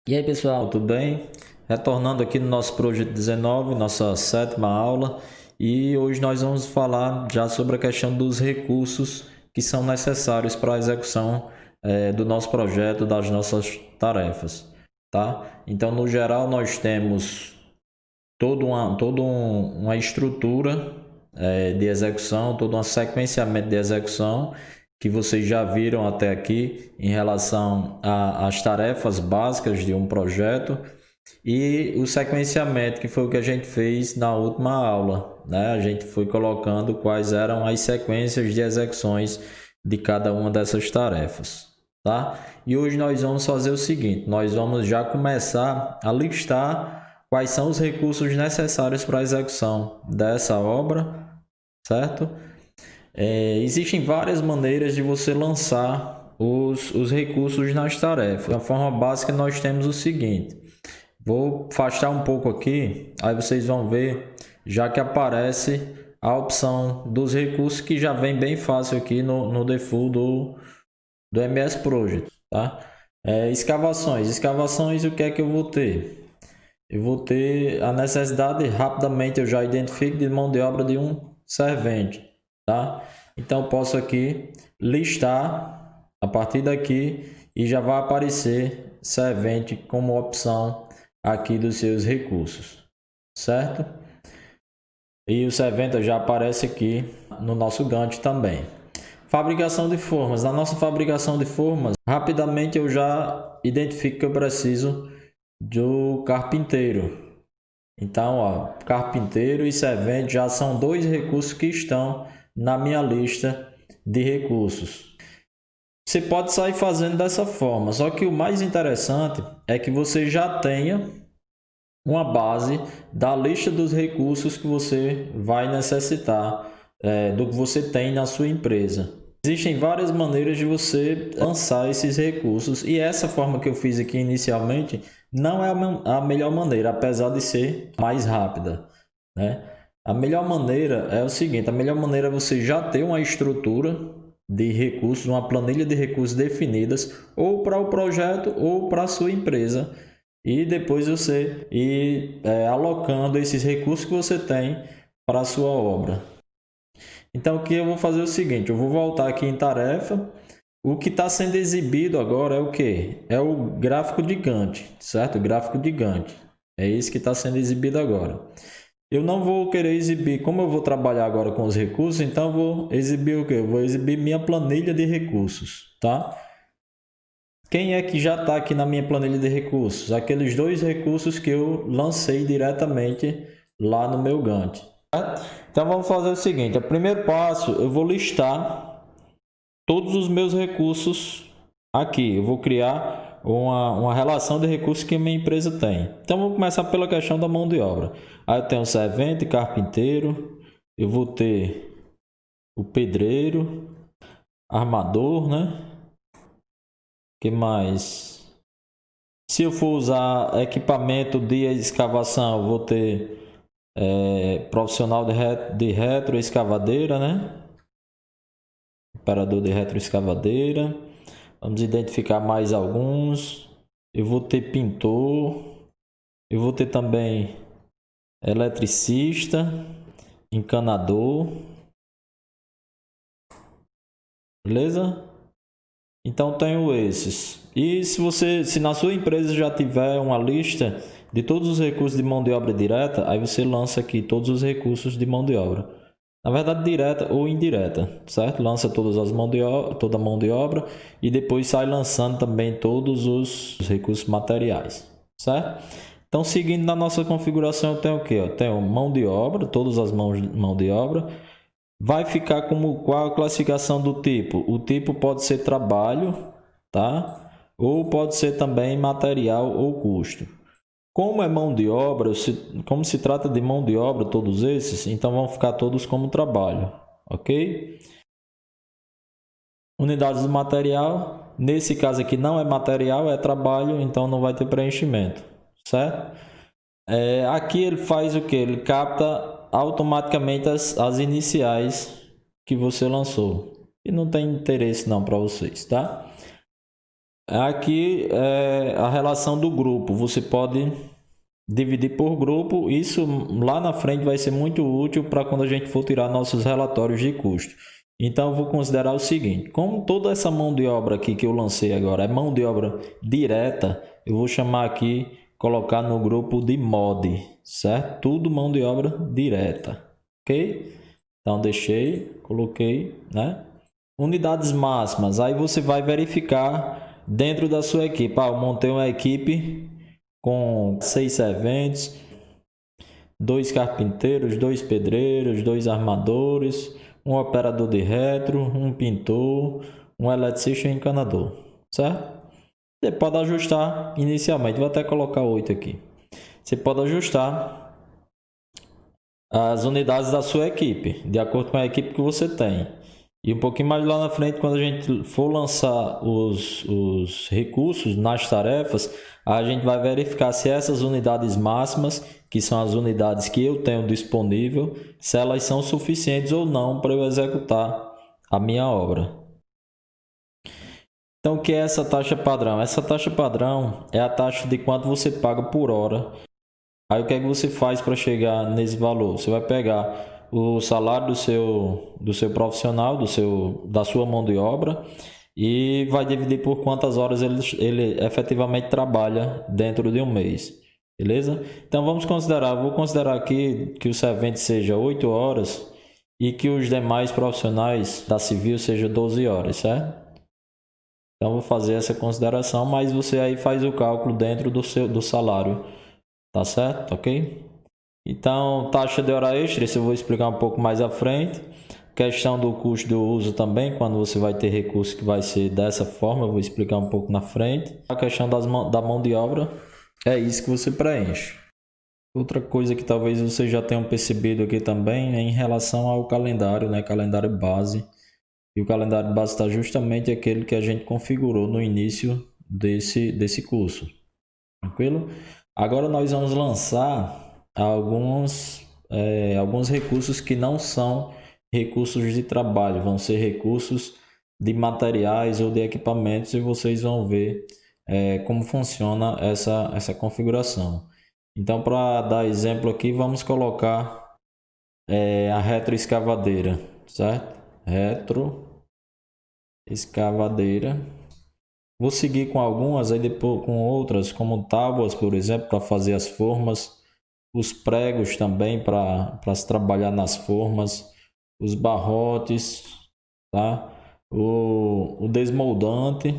E aí pessoal, tudo bem? Retornando aqui no nosso projeto 19, nossa sétima aula, e hoje nós vamos falar já sobre a questão dos recursos que são necessários para a execução do nosso projeto, das nossas tarefas, tá? Então, no geral, nós temos toda uma estrutura de execução, todo um sequenciamento de execução que vocês já viram até aqui em relação às tarefas básicas de um projeto e o sequenciamento, que foi o que a gente fez na última aula, né? A gente foi colocando quais eram as sequências de execuções de cada uma dessas tarefas, tá? E hoje nós vamos fazer o seguinte, nós vamos já começar a listar quais são os recursos necessários para a execução dessa obra, certo? Existem várias maneiras de você lançar os recursos nas tarefas. Da forma básica, nós temos o seguinte. Vou afastar um pouco aqui, aí vocês vão ver, já que aparece a opção dos recursos, que já vem bem fácil aqui no default do MS Project, tá? Escavações, o que é que eu vou ter? Eu vou ter a necessidade, rapidamente eu já identifico, de mão de obra de um servente, tá? Então eu posso aqui listar a partir daqui e já vai aparecer servente como opção aqui dos seus recursos, certo? E o servente já aparece aqui no nosso Gantt também. Fabricação de formas. Na nossa fabricação de formas, rapidamente eu já identifico que eu preciso do carpinteiro. Então, ó, carpinteiro e servente já são dois recursos que estão na minha lista de recursos. Você pode sair fazendo dessa forma, só que o mais interessante é que você já tenha uma base da lista dos recursos que você vai necessitar, do que você tem na sua empresa. Existem várias maneiras de você lançar esses recursos e essa forma que eu fiz aqui inicialmente não é a melhor maneira, apesar de ser mais rápida, né? A melhor maneira é o seguinte, a melhor maneira é você já ter uma estrutura de recursos, uma planilha de recursos definidas ou para o projeto ou para a sua empresa e depois você ir alocando esses recursos que você tem para a sua obra. Então aqui eu vou fazer o seguinte, eu vou voltar aqui em tarefa. O que está sendo exibido agora é o que? É o gráfico de Gantt, certo? O gráfico de Gantt. É esse que está sendo exibido agora. Eu não vou querer exibir, como eu vou trabalhar agora com os recursos, então eu vou exibir o que? Eu vou exibir minha planilha de recursos, tá? Quem é que já está aqui na minha planilha de recursos? Aqueles dois recursos que eu lancei diretamente lá no meu Gantt. Então vamos fazer o seguinte, o primeiro passo eu vou listar todos os meus recursos aqui. Eu vou criar uma relação de recursos que a minha empresa tem. Então vamos começar pela questão da mão de obra. Aí eu tenho servente, carpinteiro, eu vou ter o pedreiro, armador, né? Que mais? Se eu for usar equipamento de escavação, eu vou ter profissional de retroescavadeira, né? Operador de retroescavadeira. Vamos identificar mais alguns. Eu vou ter pintor. Eu vou ter também eletricista, encanador. Beleza? Então tenho esses. E se na sua empresa já tiver uma lista de todos os recursos de mão de obra direta, aí você lança aqui todos os recursos de mão de obra. Na verdade, direta ou indireta, certo? Lança toda a mão de obra e depois sai lançando também todos os recursos materiais, certo? Então, seguindo na nossa configuração, eu tenho o quê? Eu tenho mão de obra, todas as mão de obra. Vai ficar como qual a classificação do tipo? O tipo pode ser trabalho, tá? Ou pode ser também material ou custo. Como é mão de obra, como se trata de mão de obra, todos esses, então vão ficar todos como trabalho, ok? Unidades do material, nesse caso aqui não é material, é trabalho, então não vai ter preenchimento, certo? Aqui ele faz o que? Ele capta automaticamente as iniciais que você lançou, e não tem interesse não para vocês, tá? Aqui é a relação do grupo, você pode dividir por grupo, isso lá na frente vai ser muito útil para quando a gente for tirar nossos relatórios de custo. Então eu vou considerar o seguinte, como toda essa mão de obra aqui que eu lancei agora é mão de obra direta, eu vou chamar aqui, colocar no grupo de mod, certo? Tudo mão de obra direta, ok? Então deixei, coloquei, né? Unidades máximas, aí você vai verificar dentro da sua equipe. Eu montei uma equipe com 6 serventes, 2 carpinteiros, 2 pedreiros, 2 armadores, um operador de retro, um pintor, um eletricista e um encanador, certo? Você pode ajustar inicialmente, vou até colocar 8 aqui. Você pode ajustar as unidades da sua equipe, de acordo com a equipe que você tem. E um pouquinho mais lá na frente, quando a gente for lançar os recursos nas tarefas, a gente vai verificar se essas unidades máximas, que são as unidades que eu tenho disponível, se elas são suficientes ou não para eu executar a minha obra. Então, o que é essa taxa padrão? Essa taxa padrão é a taxa de quanto você paga por hora. Aí o que é que você faz para chegar nesse valor? Você vai pegar o salário do seu profissional, da sua mão de obra e vai dividir por quantas horas ele efetivamente trabalha dentro de um mês, beleza? Então vou considerar aqui que o servente seja 8 horas e que os demais profissionais da civil seja 12 horas, certo? Então vou fazer essa consideração, mas você aí faz o cálculo dentro do salário, tá certo? Ok? Então, taxa de hora extra, isso eu vou explicar um pouco mais à frente. Questão do custo do uso também, quando você vai ter recurso que vai ser dessa forma, eu vou explicar um pouco na frente. A questão da mão de obra, é isso que você preenche. Outra coisa que talvez vocês já tenham percebido aqui também é em relação ao calendário, né? Calendário base. E o calendário base está justamente aquele que a gente configurou no início desse curso. Tranquilo? Agora nós vamos lançar alguns recursos que não são recursos de trabalho, vão ser recursos de materiais ou de equipamentos e vocês vão ver como funciona essa configuração. Então, para dar exemplo aqui, vamos colocar a retroescavadeira, certo? Retroescavadeira. Vou seguir com algumas, aí depois com outras, como tábuas, por exemplo, para fazer as formas, os pregos também para se trabalhar nas formas, os barrotes, tá? O desmoldante,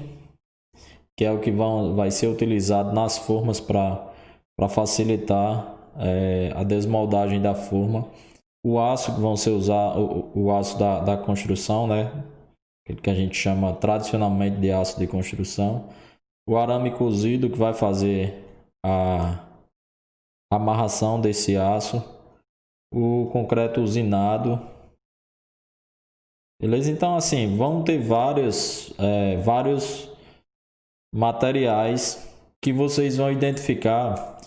que é o que vai ser utilizado nas formas para facilitar a desmoldagem da forma. O aço que vão ser usar o aço da construção, né? Aquele que a gente chama tradicionalmente de aço de construção. O arame cozido que vai fazer a amarração desse aço. O concreto usinado. Beleza? Então, assim, vão ter vários materiais que vocês vão identificar,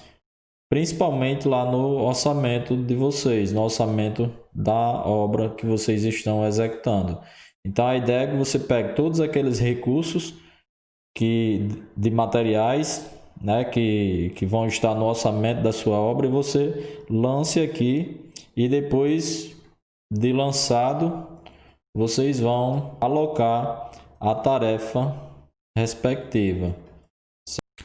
principalmente lá no orçamento de vocês, no orçamento da obra que vocês estão executando. Então a ideia é que você pegue todos aqueles recursos de materiais, né, que vão estar no orçamento da sua obra e você lance aqui e depois de lançado vocês vão alocar a tarefa respectiva.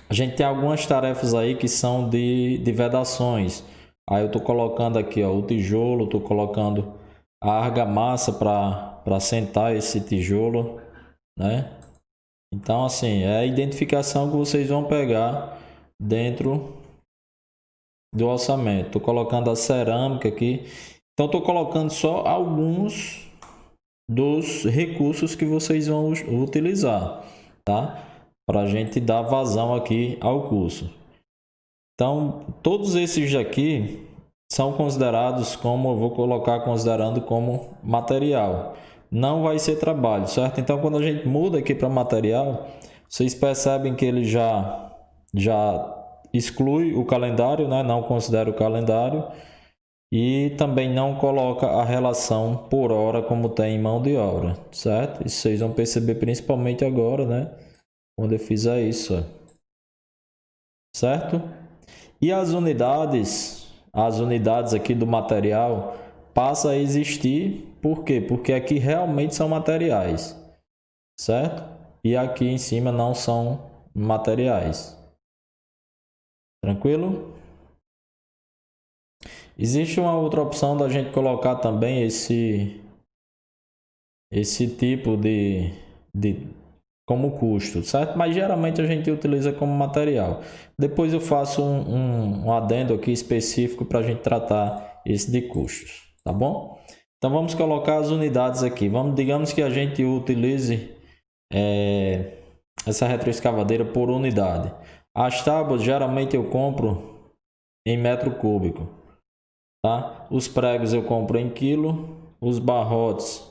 A gente tem algumas tarefas aí que são de vedações. Aí eu estou colocando aqui o tijolo, estou colocando a argamassa para sentar esse tijolo, né? Então, assim, é a identificação que vocês vão pegar dentro do orçamento. Estou colocando a cerâmica aqui. Então, estou colocando só alguns dos recursos que vocês vão utilizar, tá? Para a gente dar vazão aqui ao curso. Então, todos esses daqui são considerados como, eu vou colocar considerando como material. Não vai ser trabalho, certo? Então, quando a gente muda aqui para material, vocês percebem que ele já exclui o calendário, né? Não considera o calendário. E também não coloca a relação por hora como tem em mão de obra, certo? Isso vocês vão perceber principalmente agora, né? Quando eu fizer isso, ó. Certo? E as unidades aqui do material passa a existir, por quê? Porque aqui realmente são materiais, certo? E aqui em cima não são materiais. Tranquilo? Existe uma outra opção da gente colocar também esse tipo de como custo, certo? Mas geralmente a gente utiliza como material. Depois eu faço um adendo aqui específico para a gente tratar esse de custos, tá bom? Então vamos colocar as unidades aqui. Digamos que a gente utilize essa retroescavadeira por unidade. As tábuas geralmente eu compro em metro cúbico, tá? Os pregos eu compro em quilo, os barrotes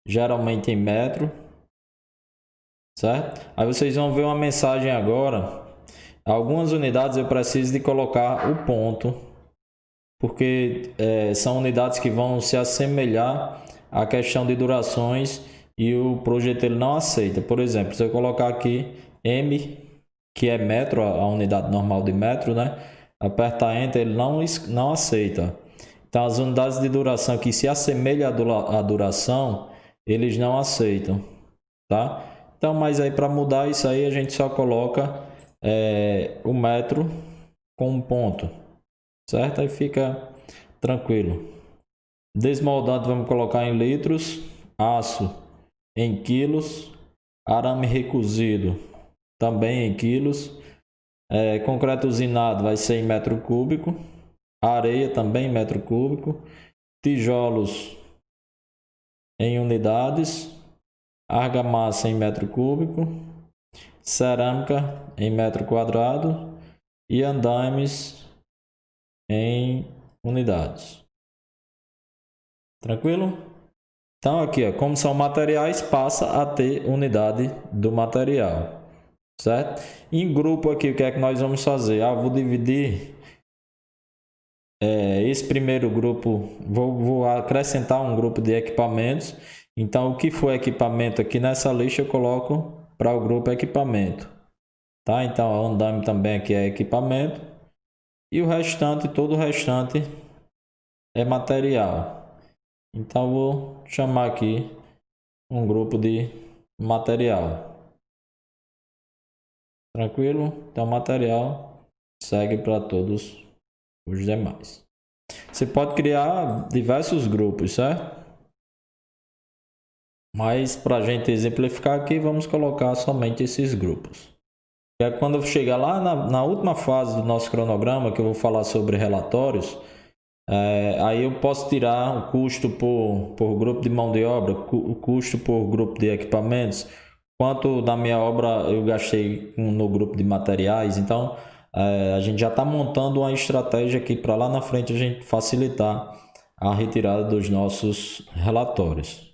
geralmente em metro, certo? Aí vocês vão ver uma mensagem agora. Algumas unidades eu preciso de colocar o ponto, porque são unidades que vão se assemelhar à questão de durações e o projeto ele não aceita. Por exemplo, se eu colocar aqui M, que é metro, a unidade normal de metro, né? Apertar Enter, ele não aceita. Então, as unidades de duração que se assemelham à duração, eles não aceitam, tá? Então, mas aí para mudar isso aí, a gente só coloca o metro com um ponto, certo? Aí fica tranquilo. Desmoldante vamos colocar em litros, aço em quilos, arame recozido também em quilos, concreto usinado vai ser em metro cúbico, areia também em metro cúbico, tijolos em unidades, argamassa em metro cúbico, cerâmica em metro quadrado e andames em unidades. Tranquilo? Então aqui, ó, como são materiais, passa a ter unidade do material, certo? Em grupo aqui, o que é que nós vamos fazer? Vou dividir esse primeiro grupo, vou acrescentar um grupo de equipamentos. Então, o que for equipamento aqui nessa lista, eu coloco para o grupo equipamento, tá? Então, o andame também aqui é equipamento e o restante, todo o restante é material. Então, vou chamar aqui um grupo de material. Tranquilo? Então, material segue para todos os demais. Você pode criar diversos grupos, certo? Mas para a gente exemplificar aqui, vamos colocar somente esses grupos. E aí, quando eu chegar lá na última fase do nosso cronograma, que eu vou falar sobre relatórios, aí eu posso tirar o custo por grupo de mão de obra, o custo por grupo de equipamentos, quanto da minha obra eu gastei no grupo de materiais. Então, a gente já está montando uma estratégia aqui para lá na frente a gente facilitar a retirada dos nossos relatórios.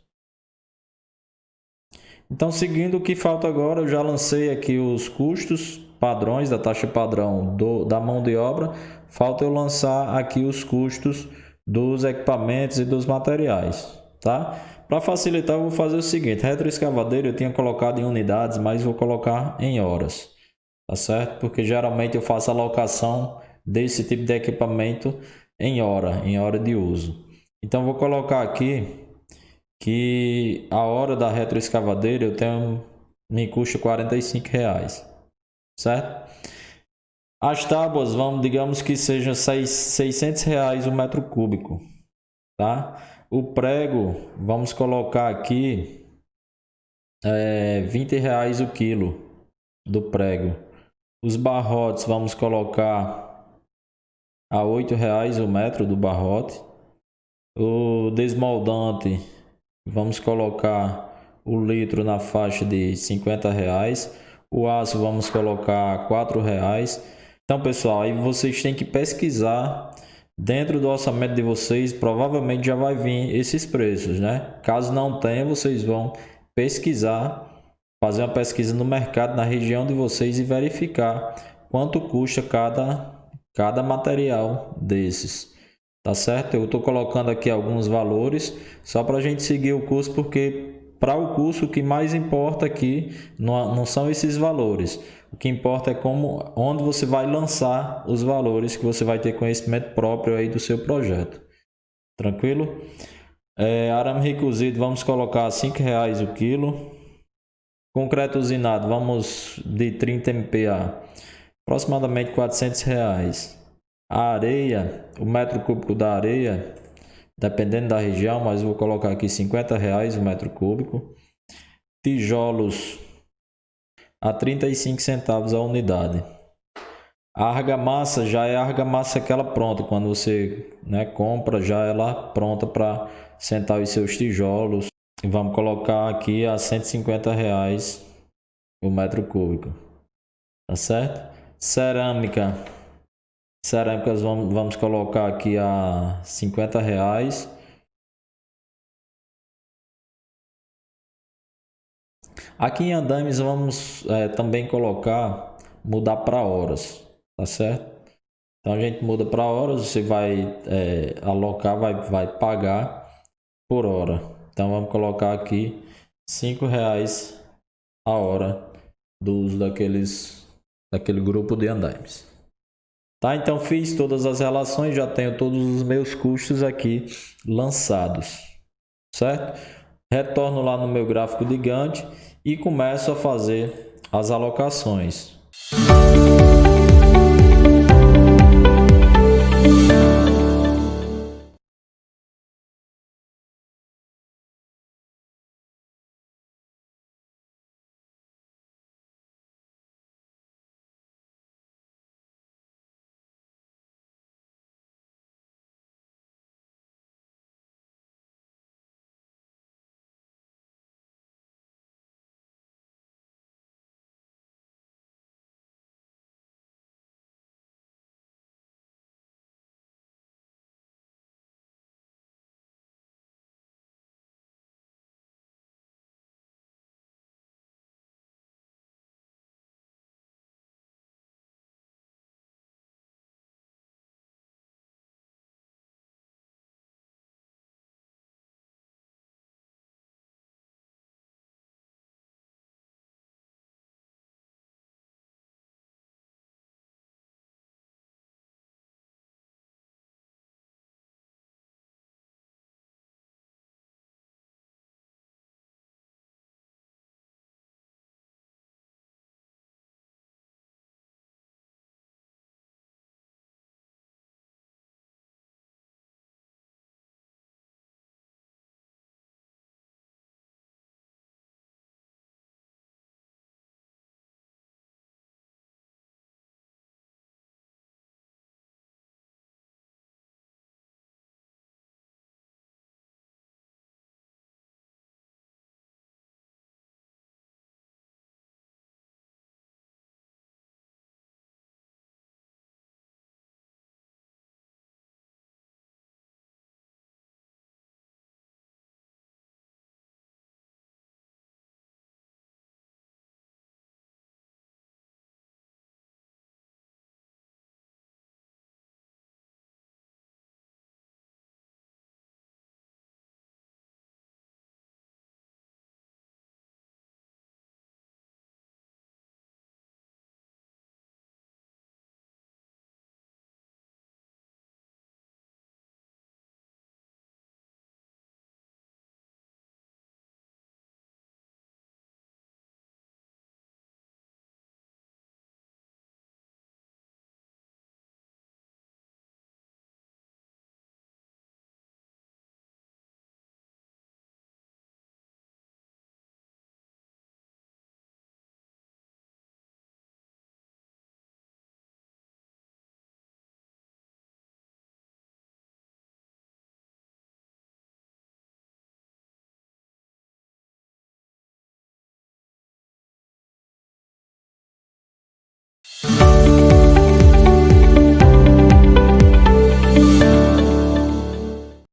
Então, seguindo o que falta agora, eu já lancei aqui os custos padrões da taxa padrão da mão de obra. Falta eu lançar aqui os custos dos equipamentos e dos materiais, tá? Para facilitar, eu vou fazer o seguinte: retroescavadeira eu tinha colocado em unidades, mas vou colocar em horas, tá certo? Porque geralmente eu faço a alocação desse tipo de equipamento em hora de uso. Então, vou colocar aqui que a hora da retroescavadeira me custa R$45, certo? As tábuas digamos que sejam R$600 o metro cúbico, tá? O prego, vamos colocar aqui R$20 o quilo do prego. Os barrotes, vamos colocar a R$8 o metro do barrote. O desmoldante, vamos colocar o litro na faixa de R$50. O aço vamos colocar R$4. Então, pessoal, aí vocês têm que pesquisar dentro do orçamento de vocês. Provavelmente já vai vir esses preços, né? Caso não tenha, vocês vão pesquisar, fazer uma pesquisa no mercado, na região de vocês e verificar quanto custa cada material desses. tá certo? Eu estou colocando aqui alguns valores só para a gente seguir o curso, porque para o curso o que mais importa aqui não são esses valores. O que importa é onde você vai lançar os valores, que você vai ter conhecimento próprio aí do seu projeto. Tranquilo? Arame rico cozido, vamos colocar R$ 5,00 o quilo. Concreto usinado, vamos de 30 MPa, aproximadamente R$ 400. A areia, o metro cúbico da areia, dependendo da região, mas vou colocar aqui R$ 50,00 o metro cúbico. Tijolos a 35 centavos a unidade. A argamassa já é a argamassa aquela pronta, quando você compra já ela pronta para sentar os seus tijolos. E vamos colocar aqui a R$ 150,00 o metro cúbico, tá certo? Cerâmicas vamos colocar aqui a R$ 50,00. Aqui em andames vamos também mudar para horas, tá certo? Então a gente muda para horas, você vai alocar, vai pagar por hora. Então vamos colocar aqui R$ 5,00 a hora do uso daquele grupo de andaimes. Tá, então fiz todas as relações, já tenho todos os meus custos aqui lançados, certo? Retorno lá no meu gráfico de Gantt e começo a fazer as alocações.